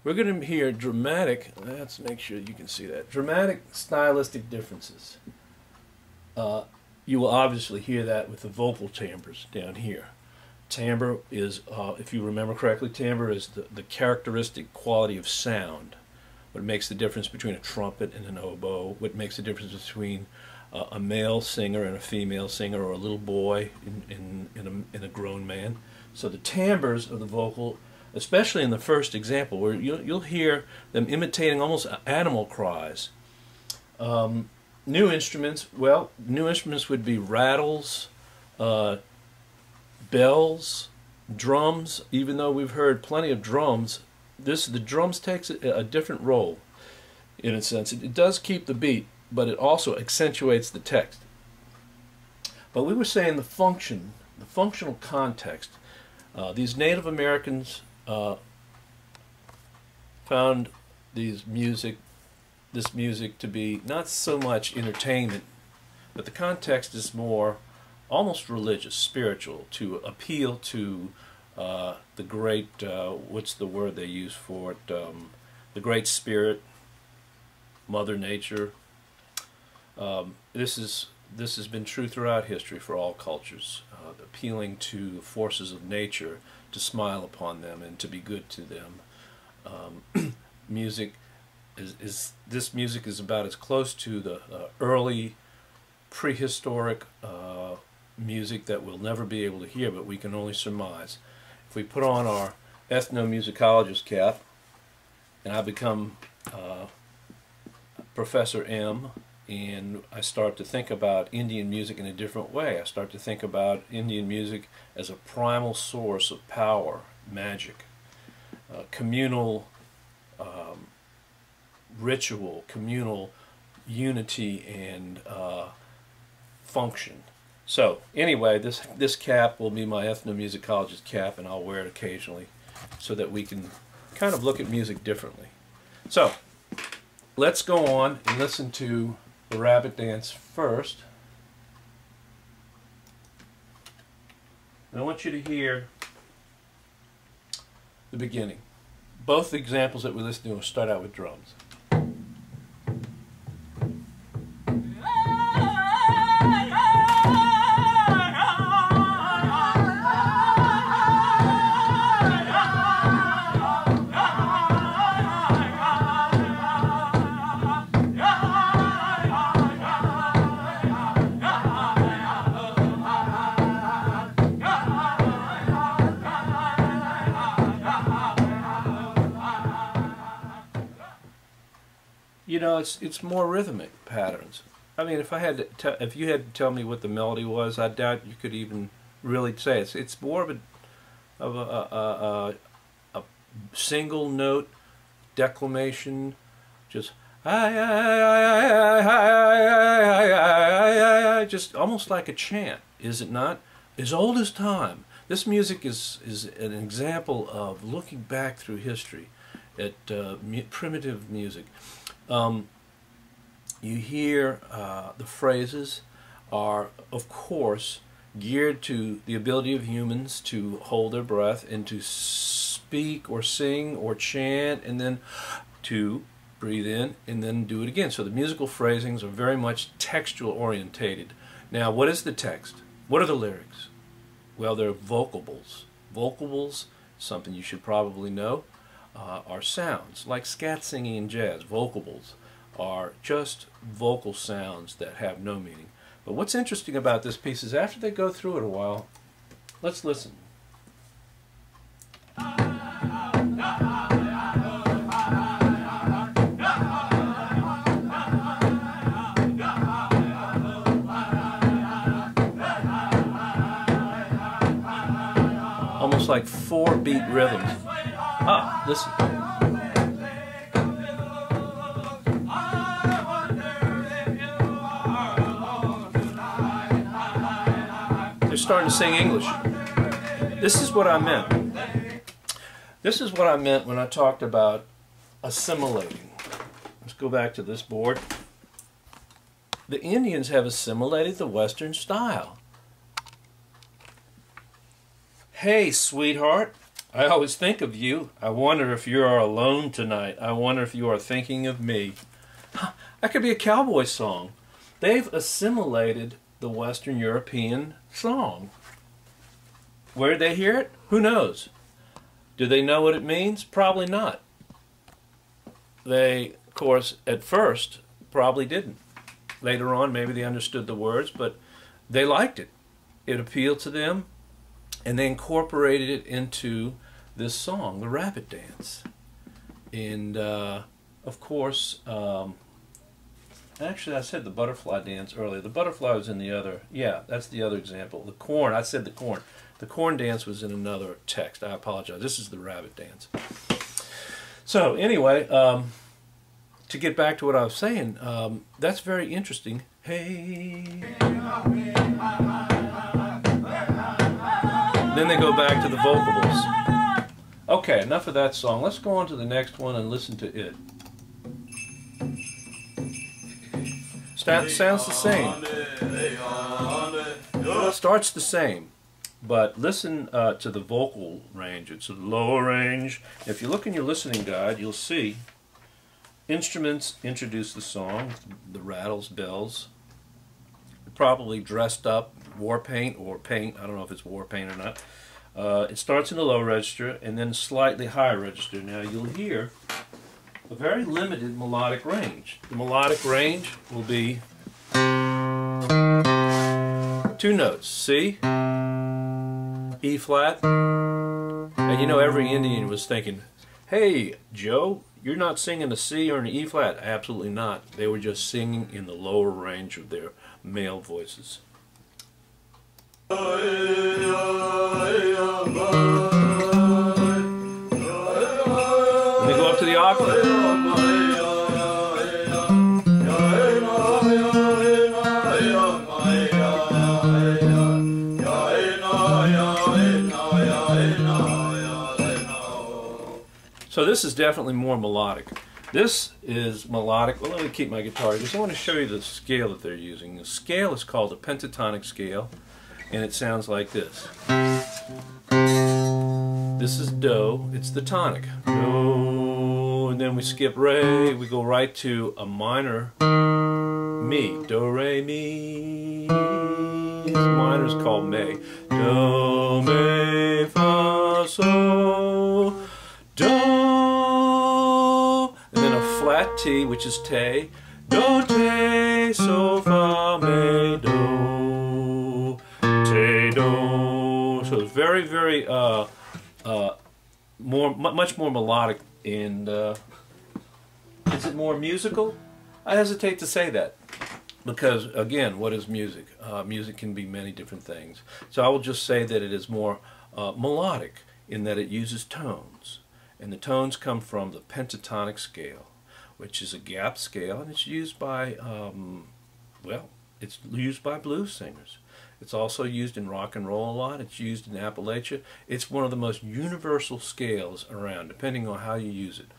we're going to hear dramatic, let's make sure you can see that, dramatic stylistic differences. You will obviously hear that with the vocal timbres down here. Timbre is, if you remember correctly, timbre is the characteristic quality of sound. What makes the difference between a trumpet and an oboe, what makes the difference between a male singer and a female singer, or a little boy in a grown man. So the timbres of the vocal, especially in the first example, where you'll hear them imitating almost animal cries. New instruments, well, new instruments would be rattles, bells, drums. Even though we've heard plenty of drums, the drums takes a different role in a sense. It does keep the beat, but it also accentuates the text. But we were saying the functional context. These Native Americans found this music to be not so much entertainment, but the context is more almost religious, spiritual, to appeal to the great, what's the word they use for it, the great spirit, Mother Nature. This has been true throughout history for all cultures, appealing to the forces of nature to smile upon them and to be good to them. This music is about as close to the early prehistoric music that we'll never be able to hear, but we can only surmise. If we put on our ethnomusicologist cap, and I become Professor M, and I start to think about Indian music in a different way. I start to think about Indian music as a primal source of power, magic, communal ritual, communal unity and function. So anyway, this cap will be my ethnomusicologist cap, and I'll wear it occasionally so that we can kind of look at music differently. So let's go on and listen to the rabbit dance first. And I want you to hear the beginning. Both the examples that we listen to will start out with drums. You know, it's more rhythmic patterns. I mean, if you had to tell me what the melody was, I doubt you could even really say it. It's more of a single note declamation, just just almost like a chant, is it not? As old as time. This music is an example of looking back through history at primitive music. You hear the phrases are, of course, geared to the ability of humans to hold their breath and to speak or sing or chant, and then to breathe in and then do it again. So the musical phrasings are very much textual orientated. Now, what is the text? What are the lyrics? Well, they're vocables. Vocables, something you should probably know, are sounds, like scat singing in jazz. Vocables are just vocal sounds that have no meaning. But what's interesting about this piece is after they go through it a while, let's listen. Almost like 4-beat rhythms. Ah, listen. They're starting to sing English. This is what I meant. This is what I meant when I talked about assimilating. Let's go back to this board. The Indians have assimilated the Western style. Hey, sweetheart, I always think of you. I wonder if you are alone tonight. I wonder if you are thinking of me. That could be a cowboy song. They've assimilated the Western European song. Where did they hear it? Who knows? Do they know what it means? Probably not. They, of course, at first, probably didn't. Later on, maybe they understood the words, but they liked it. It appealed to them, and they incorporated it into this song, the rabbit dance. And, of course, actually, I said the butterfly dance earlier. The butterfly was in the other, yeah, that's the other example. The corn, I said the corn. The corn dance was in another text. I apologize. This is the rabbit dance. So anyway, to get back to what I was saying, that's very interesting. Hey. Then they go back to the vocables. Okay, enough of that song. Let's go on to the next one and listen to it. Sounds the same. Starts the same. But listen to the vocal range. It's a lower range. If you look in your listening guide, you'll see instruments introduce the song, the rattles, bells, probably dressed up, war paint or paint. I don't know if it's war paint or not. It starts in the low register and then slightly higher register. Now you'll hear a very limited melodic range. The melodic range will be 2 notes, C, E flat, and you know every Indian was thinking, hey Joe, you're not singing a C or an E flat. Absolutely not. They were just singing in the lower range of their male voices. Let me go up to the octave. So this is definitely more melodic. This is melodic. Well, let me keep my guitar. I just want to show you the scale that they're using. The scale is called a pentatonic scale, and it sounds like this. This is Do. It's the tonic. Do, and then we skip Re. We go right to a minor Mi. Do, Re, Mi. This minor is called Me. Do, Me, Fa, So. Do, and then a flat T, which is Te. Do, Te, So, Fa, Me, Do, Te, Do. So it's very, very much more melodic. And is it more musical? I hesitate to say that because, again, what is music? Music can be many different things. So I will just say that it is more melodic in that it uses tones. And the tones come from the pentatonic scale, which is a gap scale, and it's used by, well, it's used by blues singers. It's also used in rock and roll a lot. It's used in Appalachia. It's one of the most universal scales around, depending on how you use it.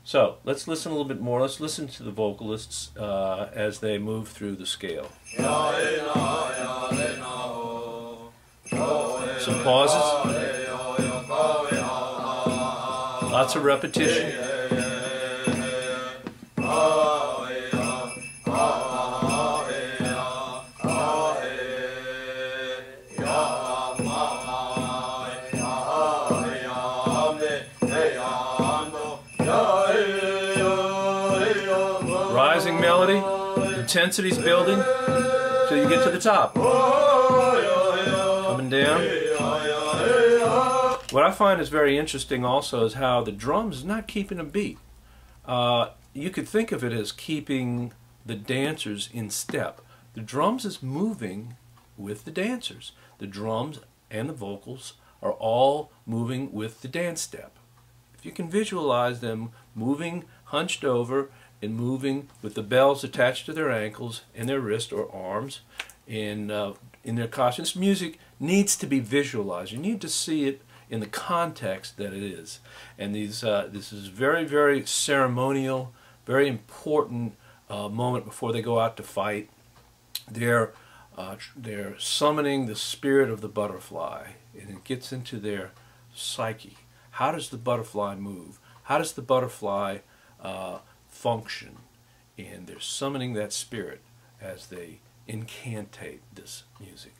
So let's listen a little bit more. Let's listen to the vocalists as they move through the scale. Some pauses. Lots of repetition. Rising melody, intensity's building till you get to the top. Coming down. What I find is very interesting also is how the drums is not keeping a beat. You could think of it as keeping the dancers in step. The drums is moving with the dancers. The drums and the vocals are all moving with the dance step. If you can visualize them moving hunched over and moving with the bells attached to their ankles and their wrists or arms and in their costumes, music needs to be visualized. You need to see it in the context that it is. And this is very, very ceremonial, very important moment before they go out to fight. They're summoning the spirit of the butterfly, and it gets into their psyche. How does the butterfly move? How does the butterfly function? And they're summoning that spirit as they incantate this music.